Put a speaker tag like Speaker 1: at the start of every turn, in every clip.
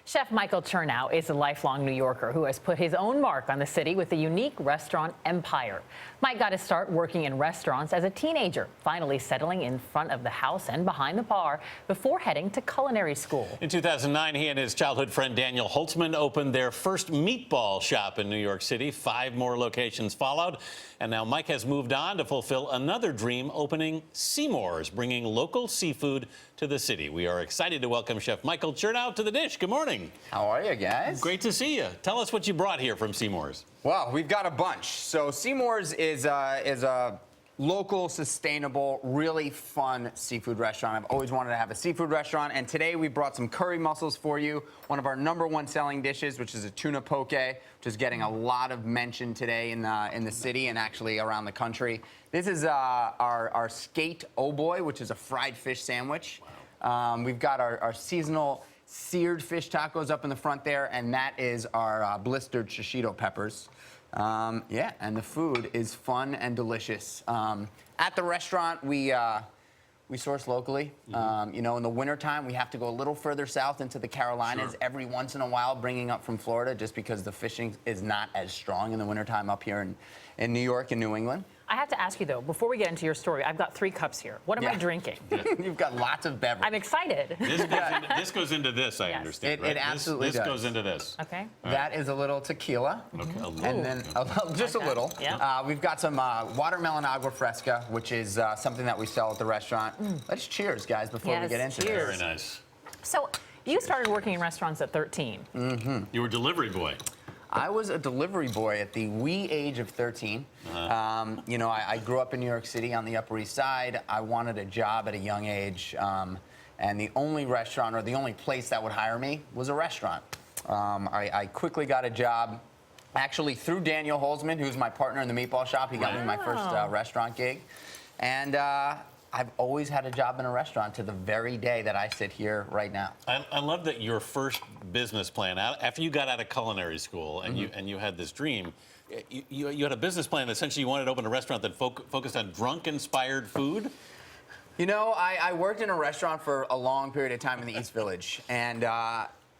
Speaker 1: Chef Michael Chernow is a lifelong New Yorker who has put his own mark on the city with a unique restaurant empire. Mike got his start working in restaurants as a teenager, finally settling in front of the house and behind the bar before heading to culinary school.
Speaker 2: In 2009, he and his childhood friend Daniel Holzman opened their first Meatball Shop in New York City. 5 more locations followed. And now Mike has moved on to fulfill another dream, opening Seamore's, bringing local seafood to the city. We are excited to welcome Chef Michael Chernow to the dish. Good morning.
Speaker 3: How are you guys?
Speaker 2: Great to see you. Tell us what you brought here from Seamore's.
Speaker 3: Well, we've got a bunch. So Seamore's is a local, sustainable, really fun seafood restaurant. I've always wanted to have a seafood restaurant, and today we brought some curry mussels for you. One of our #1 selling dishes, which is a tuna poke, which is getting a lot of mention today in the city and actually around the country. This is our skate oh boy, which is a fried fish sandwich. Wow. We've got our seasonal seared fish tacos up in the front there, and that is our blistered shishito peppers. Yeah, and the food is fun and delicious. At the restaurant, we source locally. You know, in the wintertime, we have to go a little further south into the Carolinas. Sure. Every once in a while, bringing up from Florida, just because the fishing is not as strong in the wintertime up here in New York and New England.
Speaker 1: I have to ask you, though, before we get into your story, I've got 3 cups here. What am I drinking?
Speaker 3: You've got lots of beverage.
Speaker 1: I'm excited.
Speaker 2: This goes into this, I understand, right?
Speaker 3: It absolutely
Speaker 2: this
Speaker 3: does.
Speaker 2: goes into this.
Speaker 1: Okay.
Speaker 3: That is a little tequila. Okay. And then just a little.
Speaker 1: Yeah.
Speaker 3: We've got some watermelon agua fresca, which is something that we sell at the restaurant. Let's cheers, guys, before we get into this.
Speaker 2: Very nice.
Speaker 1: So you started working in restaurants at 13.
Speaker 2: You were a delivery boy.
Speaker 3: I was a delivery boy at the wee age of 13. You know, I grew up in New York City on the Upper East Side. I wanted a job at a young age, and the only restaurant or the only place that would hire me was a restaurant. I quickly got a job, actually through Daniel Holzman, who's my partner in the Meatball Shop. He got me my first restaurant gig, and I've always had a job in a restaurant to the very day that I sit here right now.
Speaker 2: I love that your first business plan, after you got out of culinary school and you had this dream, you had a business plan. Essentially, you wanted to open a restaurant that focused on drunk-inspired food.
Speaker 3: You know, I worked in a restaurant for a long period of time in the East Village, and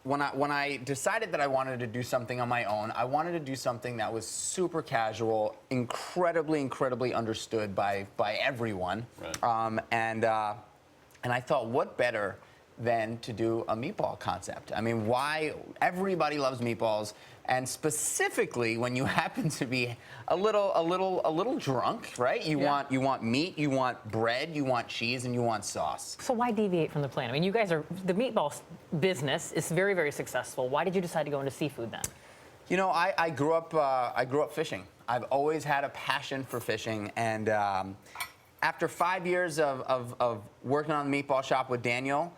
Speaker 3: when I decided that I wanted to do something on my own, I wanted to do something that was super casual, incredibly understood by everyone. Right. And I thought, what better than to do a meatball concept? I mean, why? Everybody loves meatballs, and specifically when you happen to be a little drunk, right? You want meat, you want bread, you want cheese, and you want sauce.
Speaker 1: So why deviate from the plan? I mean, you guys are, the meatball business is very successful. Why did you decide to go into seafood then?
Speaker 3: You know, I grew up fishing. I've always had a passion for fishing, and after 5 years of working on the Meatball Shop with Daniel,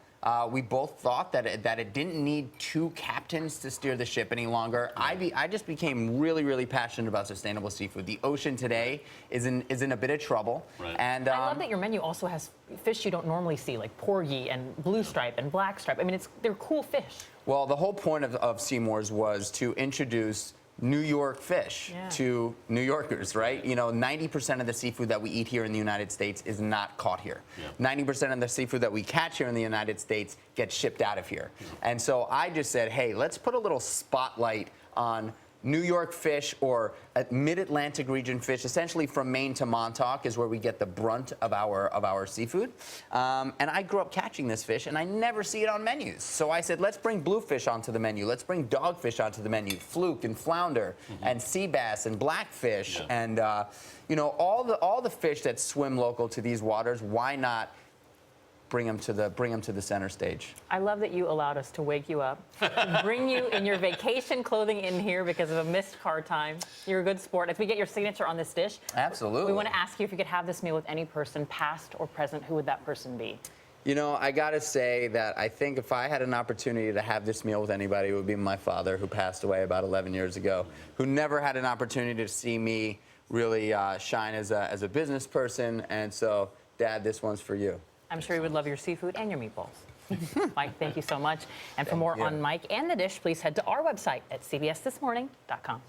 Speaker 3: we both thought that it didn't need 2 captains to steer the ship any longer. I just became really passionate about sustainable seafood. The ocean today is in a bit of trouble. Right. And
Speaker 1: I love that your menu also has fish you don't normally see, like porgy and blue stripe and black stripe. I mean, they're cool fish.
Speaker 3: Well, the whole point of Seamore's was to introduce New York fish to New Yorkers, right? You know, 90% of the seafood that we eat here in the United States is not caught here. 90% of the seafood that we catch here in the United States gets shipped out of here. And so I just said, hey, let's put a little spotlight on New York fish, or mid-Atlantic region fish, essentially from Maine to Montauk is where we get the brunt of our seafood. And I grew up catching this fish, and I never see it on menus. So I said, let's bring bluefish onto the menu. Let's bring dogfish onto the menu, fluke and flounder, and sea bass and blackfish, and you know, all the fish that swim local to these waters. Why not bring them to the center stage?
Speaker 1: I love that you allowed us to wake you up, to bring you in your vacation clothing in here because of a missed car time. You're a good sport. If we get your signature on this dish,
Speaker 3: absolutely.
Speaker 1: We want to ask you if you could have this meal with any person, past or present, who would that person be?
Speaker 3: You know, I gotta say that I think if I had an opportunity to have this meal with anybody, it would be my father, who passed away about 11 years ago, who never had an opportunity to see me really shine as a business person. And so, Dad, this one's for you.
Speaker 1: I'm sure you would love your seafood and your meatballs. Mike, thank you so much. And for more on Mike and the dish, please head to our website at cbsthismorning.com.